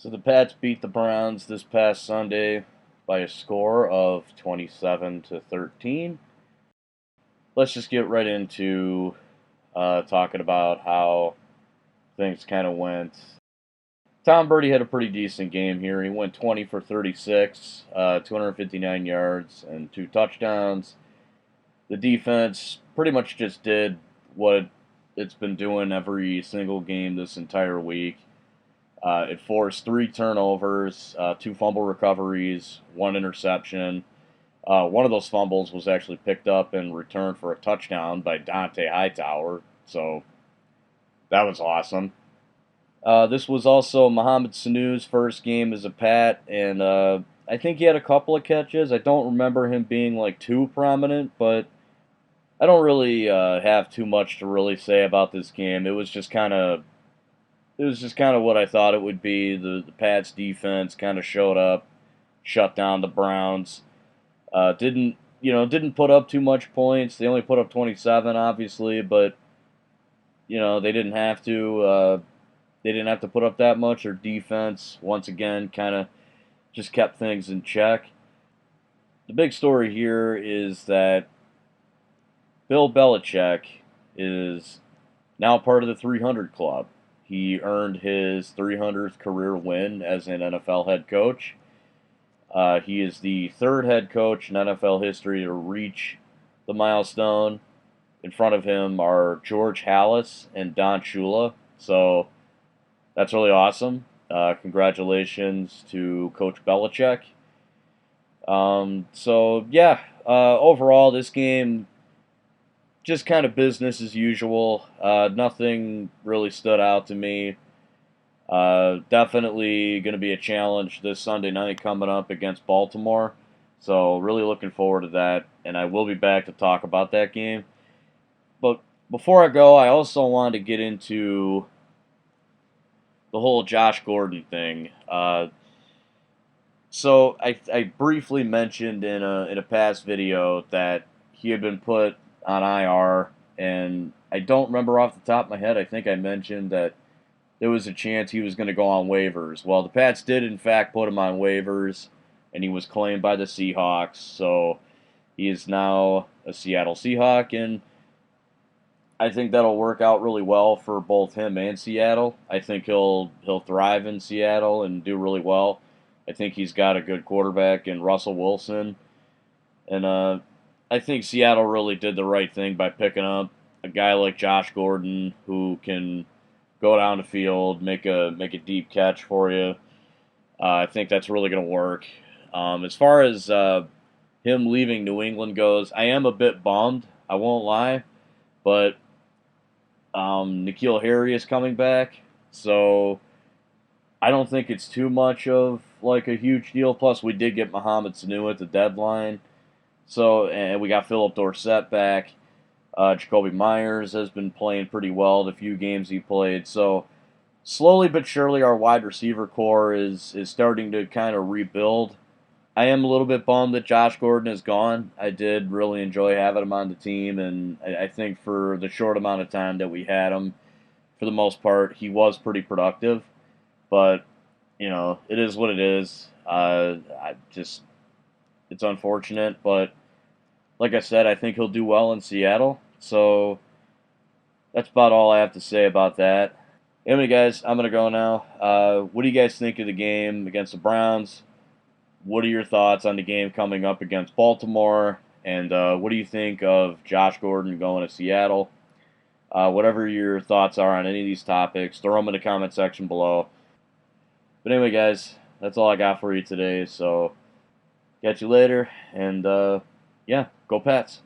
So the Pats beat the Browns this past Sunday by a score of 27-13. Let's just get right into talking about how things kind of went. Tom Brady had a pretty decent game here. He went 20 for 36, 259 yards, and 2 touchdowns. The defense pretty much just did what it's been doing every single game this entire week. It forced 3 turnovers, 2 fumble recoveries, 1 interception. One of those fumbles was actually picked up and returned for a touchdown by Dante Hightower, so that was awesome. This was also Mohamed Sanu's first game as a Pat, and I think he had a couple of catches. I don't remember him being like too prominent, but I don't really have too much to really say about this game. It was just kind of what I thought it would be. The Pats defense kind of showed up, shut down the Browns. Didn't put up too much points. They only put up 27, obviously, but they didn't have to. They didn't have to put up that much. Their defense, once again, kind of just kept things in check. The big story here is that Bill Belichick is now part of the 300 club. He earned his 300th career win as an NFL head coach. He is the third head coach in NFL history to reach the milestone. In front of him are George Halas and Don Shula. So that's really awesome. Congratulations to Coach Belichick. Overall, this game just kind of business as usual. Nothing really stood out to me. Definitely going to be a challenge this Sunday night coming up against Baltimore. So really looking forward to that, and I will be back to talk about that game. But before I go, I also wanted to get into the whole Josh Gordon thing. So I briefly mentioned in a past video that he had been put on IR, and I don't remember off the top of my head. I think I mentioned that there was a chance he was going to go on waivers. Well, the Pats did in fact put him on waivers, and he was claimed by the Seahawks. So he is now a Seattle Seahawk, and I think that'll work out really well for both him and Seattle. I think he'll thrive in Seattle and do really well. I think he's got a good quarterback in Russell Wilson, and I think Seattle really did the right thing by picking up a guy like Josh Gordon who can go down the field, make a deep catch for you. I think that's really going to work. As far as him leaving New England goes, I am a bit bummed. I won't lie, but N'Keal Harry is coming back, so I don't think it's too much of like a huge deal. Plus, we did get Mohamed Sanu at the deadline, so and we got Philip Dorsett back. Jacoby Myers has been playing pretty well the few games he played. So slowly but surely, our wide receiver core is starting to kind of rebuild. I am a little bit bummed that Josh Gordon is gone. I did really enjoy having him on the team, and I think for the short amount of time that we had him, for the most part, he was pretty productive. But it is what it is. It's unfortunate, but like I said, I think he'll do well in Seattle. So that's about all I have to say about that. Anyway, guys, I'm gonna go now. What do you guys think of the game against the Browns? What are your thoughts on the game coming up against Baltimore? And what do you think of Josh Gordon going to Seattle? Whatever your thoughts are on any of these topics, throw them in the comment section below. But anyway, guys, that's all I got for you today. So catch you later, and yeah, go Pats.